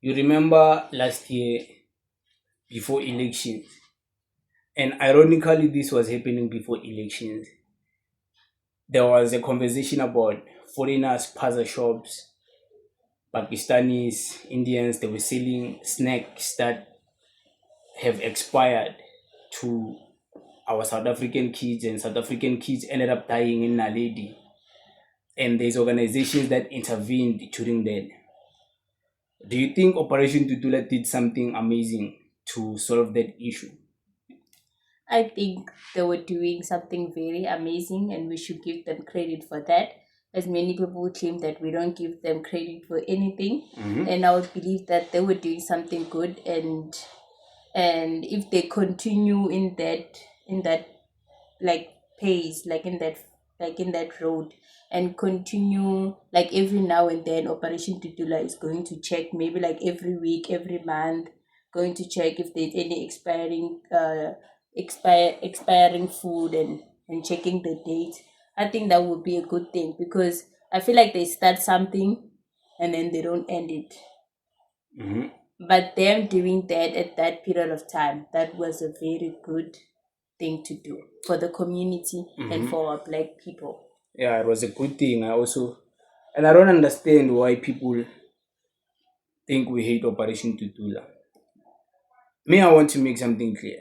You remember last year before elections, and ironically, this was happening before elections. There was a conversation about foreigners, Spaza shops, Pakistanis, Indians. They were selling snacks that have expired to our South African kids, and South African kids ended up dying in Naledi. And there's organizations that intervened during that. Do you think Operation Dudula did something amazing to solve that issue? I think they were doing something very amazing and we should give them credit for that. As many people claim that we don't give them credit for anything. Mm-hmm. And I would believe that they were doing something good, and if they continue in that like pace, like in that road, and continue like every now and then, Operation Tutula is going to check, maybe like every week, every month, going to check if there's any expiring food, and checking the date. I think that would be a good thing, because I feel like they start something and then they don't end it. Mm-hmm. But them doing that at that period of time, that was a very good thing to do for the community and Mm-hmm. for our black people. Yeah, it was a good thing. And I don't understand why people think we hate Operation Tutula. Me, I want to make something clear.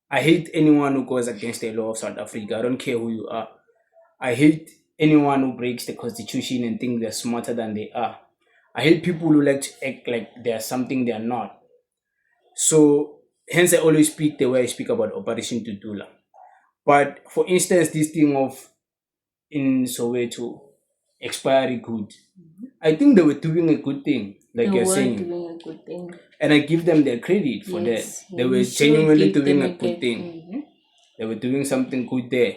I hate anyone who goes against the law of South Africa. I don't care who you are. I hate anyone who breaks the constitution and think they're smarter than they are. I hate people who like to act like they're something they're not. So, hence, I always speak the way I speak about Operation Tutula. But for instance, this thing of in Soweto, expiry good, I think they were doing a good thing, They like you're were saying. doing a good thing. And I give them their credit for that. Yes, They we were should genuinely give doing them a a good good. thing. They were doing something good there.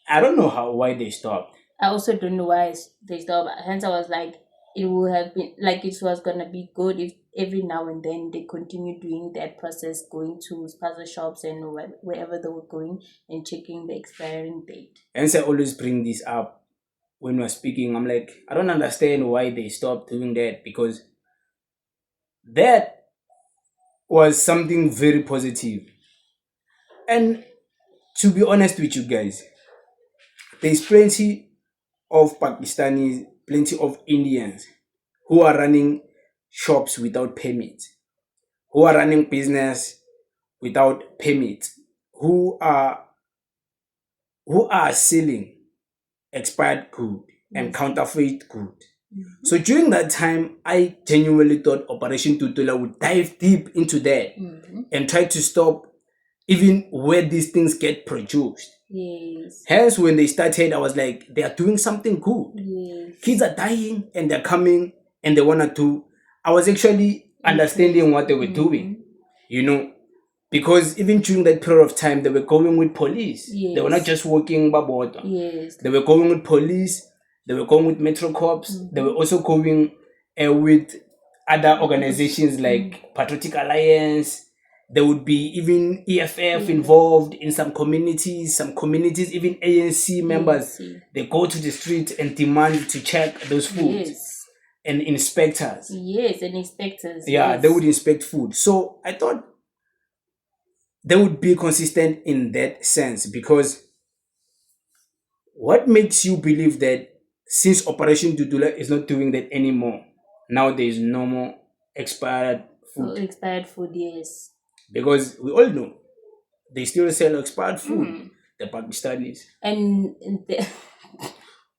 I don't know why they stopped. I also don't know why they stopped. Hence, I was like, it would have been like it was gonna be good if every now and then they continue doing that process, going to sponsor shops and wherever they were going, and checking the expiring date. Hence, I always bring this up when we're speaking. I'm like, I don't understand why they stopped doing that, because that was something very positive. And to be honest with you guys, there's plenty of Pakistanis, plenty of Indians who are running shops without permits, who are running business without permits, who are who are selling expired good and Yes. counterfeit good. So during that time, I genuinely thought Operation Tutula would dive deep into that and try to stop even where these things get produced. Yes. Hence, when they started, I was like, they are doing something good. Yes. Kids are dying and they're coming and they want to do. I was actually understanding what they were doing, you know, because even during that period of time, they were going with police. They were not Yes. just working Babota. Yes. They were going with police. They were going with Metro Corps. They were also going with other organizations like Patriotic Alliance. There would be even EFF involved in some communities. Some communities, even ANC members, ANC. they go to the street and demand to check those foods. Yes. And inspectors. Yes, and inspectors. Yeah, Yes. they would inspect food. So I thought they would be consistent in that sense, because what makes you believe that since Operation Dudula is not doing that anymore, now there is no more expired Oh, food? expired food, yes. Because we all know they still sell expired food, the Pakistanis. And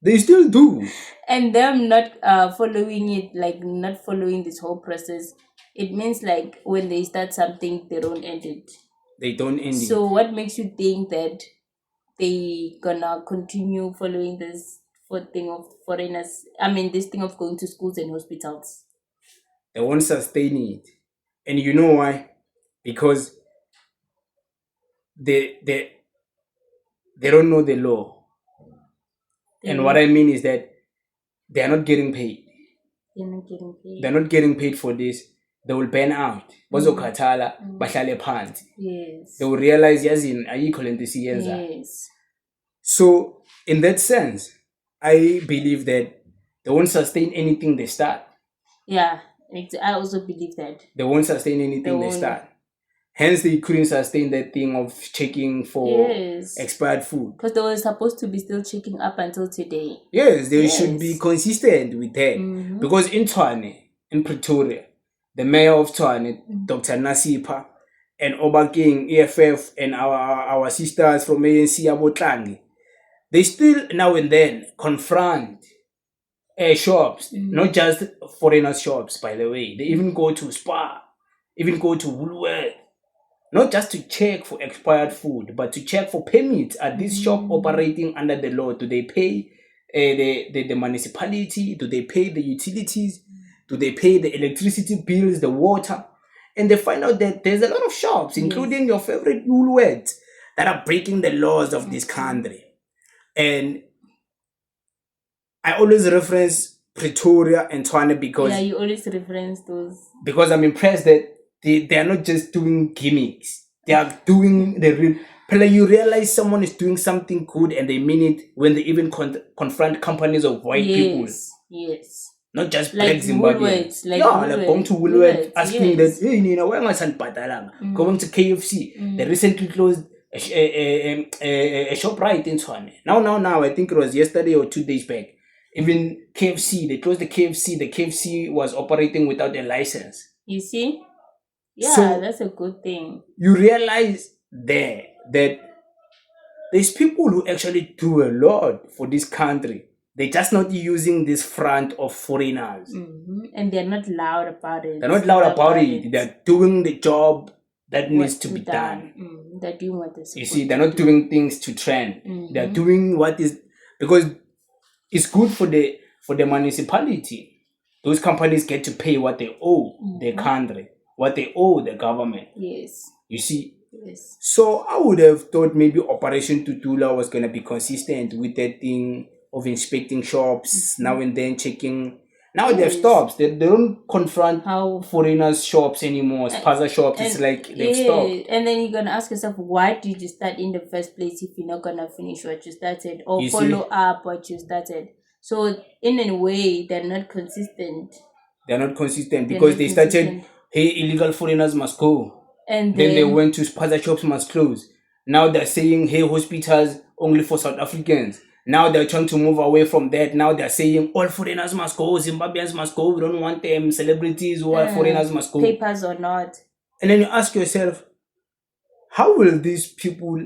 They still do. and them not following it, like not following this whole process, it means like when they start something, they don't end it. They don't end it. So what makes you think that they gonna continue following this for thing of foreigners? I mean, this thing of going to schools and hospitals. They won't sustain it. And you know why? Because they they they don't know the law. And what I mean is that they are not getting paid. They're not getting paid. They're not getting paid for this. They will burn out. Bazokhathala, bahlale phansi. Yes. They will realize yazini ayikho lento esiyenzayo. Yes. So in that sense, I believe that they won't sustain anything they start. Yeah, I also believe that. They won't sustain They anything they won't. start. Hence, they couldn't sustain that thing of checking for Yes. expired food. Because they were supposed to be still checking up until today. Yes, they should be consistent with that. Mhm. Because in Tshwane, in Pretoria, the mayor of Tshwane, Dr. Nasipa, and Obakeng, EFF, and our sisters from ANC, Abotlangi, they still now and then confront shops, not just foreigner shops, by the way. They even go to Spar, even go to Woolworth, not just to check for expired food, but to check for permits. Are this shop operating under the law? Do they pay the municipality? Do they pay the utilities? Do they pay the electricity bills, the water? And they find out that there's a lot of shops, including your favorite Woolworths, that are breaking the laws of this country. And I always reference Pretoria and Tshwane because you always reference those. Because I'm impressed that they are not just doing gimmicks. They are doing the real. Like you realize someone is doing something good and they mean it when they even confront companies of white people. Yes. Not just Like black Zimbabweans. Woolworths, like like going to Woolworths, asking yes. that, hey, Nina, why am I going to KFC. They recently closed a shop right in Tshwane. Now, I think it was yesterday or 2 days back. Even KFC, they closed the KFC. The KFC was operating without a license. You see? Yeah, So that's a good thing. you realize there that there's people who actually do a lot for this country. They're just not using this front of foreigners. And they're not loud about it. They're not loud about it. They're doing the job that needs to be done. They're doing what they're supposed to do. You see, they're not doing things to trend. They're doing what is, because it's good for the municipality. Those companies get to pay what they owe their country, what they owe the government. Yes. You see? Yes. So I would have thought maybe Operation Dudula was going to be consistent with that thing of inspecting shops, now and then checking. Now they've stopped. They don't confront foreigners' shops anymore. Spaza shops, it's like they've stopped. And then you're going to ask yourself, why did you start in the first place if you're not going to finish what you started or follow up what you started? So in a way, they're not consistent. They're not consistent because they started, hey, illegal foreigners must go. And then they went to Spaza shops must close. Now they're saying, hey, hospitals only for South Africans. Now they're trying to move away from that. Now they're saying all foreigners must go, Zimbabweans must go. We don't want them, celebrities or foreigners must go. Papers or not. And then you ask yourself, how will these people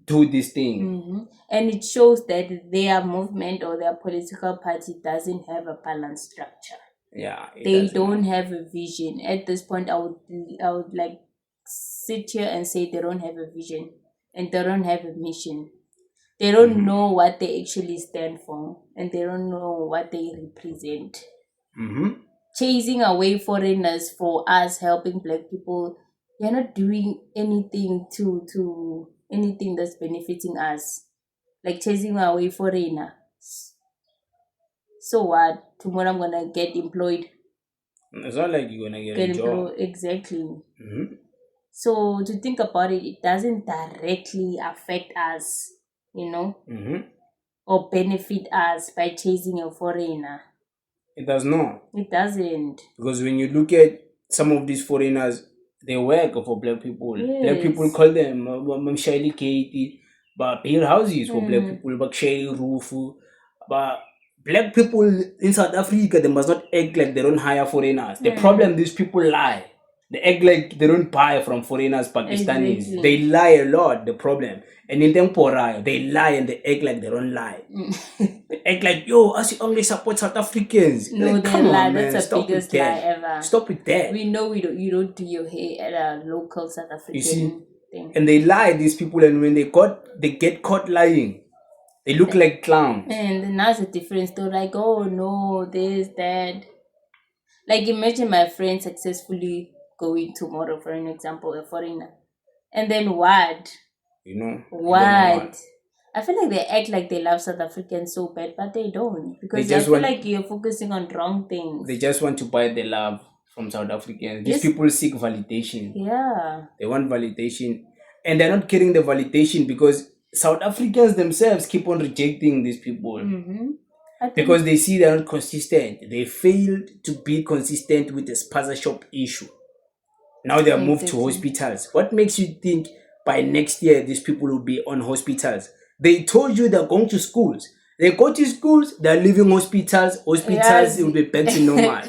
do this thing? And it shows that their movement or their political party doesn't have a balanced structure. Yeah, they don't have a vision. At this point, I would like sit here and say they don't have a vision and they don't have a mission. They don't know what they actually stand for and they don't know what they represent. Chasing away foreigners for us helping black people, they're not doing anything to anything that's benefiting us. Like chasing away foreigners. So what? Tomorrow I'm gonna get employed. It's not like you're gonna get a job. Exactly. So to think about it, it doesn't directly affect us, or benefit us by chasing a foreigner. It does not. It doesn't. Because when you look at some of these foreigners, they work for black people. Yes. Black people call them Mshali Katie, but build houses for black people, but share roof, but black people in South Africa, they must not act like they don't hire foreigners. The problem, these people lie. They act like they don't buy from foreigners, Pakistanis. Exactly. They lie a lot, the problem. And in Tempora, they lie and they act like they don't lie. They act like, yo, us only support South Africans. No, like, they lie. That's the biggest lie ever. Stop with that. We know you don't do your hair at a local South African thing. And they lie, these people, and when they get caught lying, they look like clowns. And now it's a difference. They're like, oh no, this, that. Like imagine my friend successfully going tomorrow, for an example, a foreigner. And then what? What? I feel like they act like they love South Africans so bad, but they don't. Because I feel like you're focusing on wrong things. They just want to buy the love from South Africans. These people seek validation. Yeah. They want validation. And they're not getting the validation because South Africans themselves keep on rejecting these people. I think because they see they're not consistent. They failed to be consistent with the Spaza shop issue. Now they are moved to exactly. hospitals. What makes you think by next year these people will be on hospitals? They told you they're going to schools. They go to schools, they're leaving hospitals. Hospitals Yes. will be back to normal.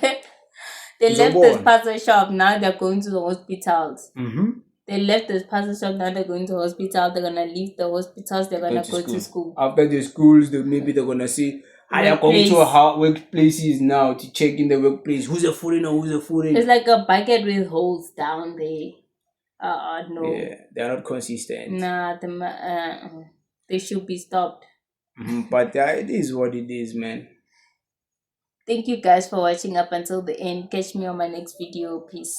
They left the Zobon. Spaza shop, now they're going to the hospitals. Mm-hmm. They left the Spaza shop, now they're going to hospital. They're gonna leave the hospitals, they're Go gonna to go to school. school. After the schools, maybe they're gonna say, I are going to Workplace. workplaces now to check in the workplace. Who's a foreigner? Who's a foreigner? It's like a bucket with holes down there. No. Yeah, they're not consistent. Nah, they should be stopped. But it is what it is, man. Thank you guys for watching up until the end. Catch me on my next video. Peace.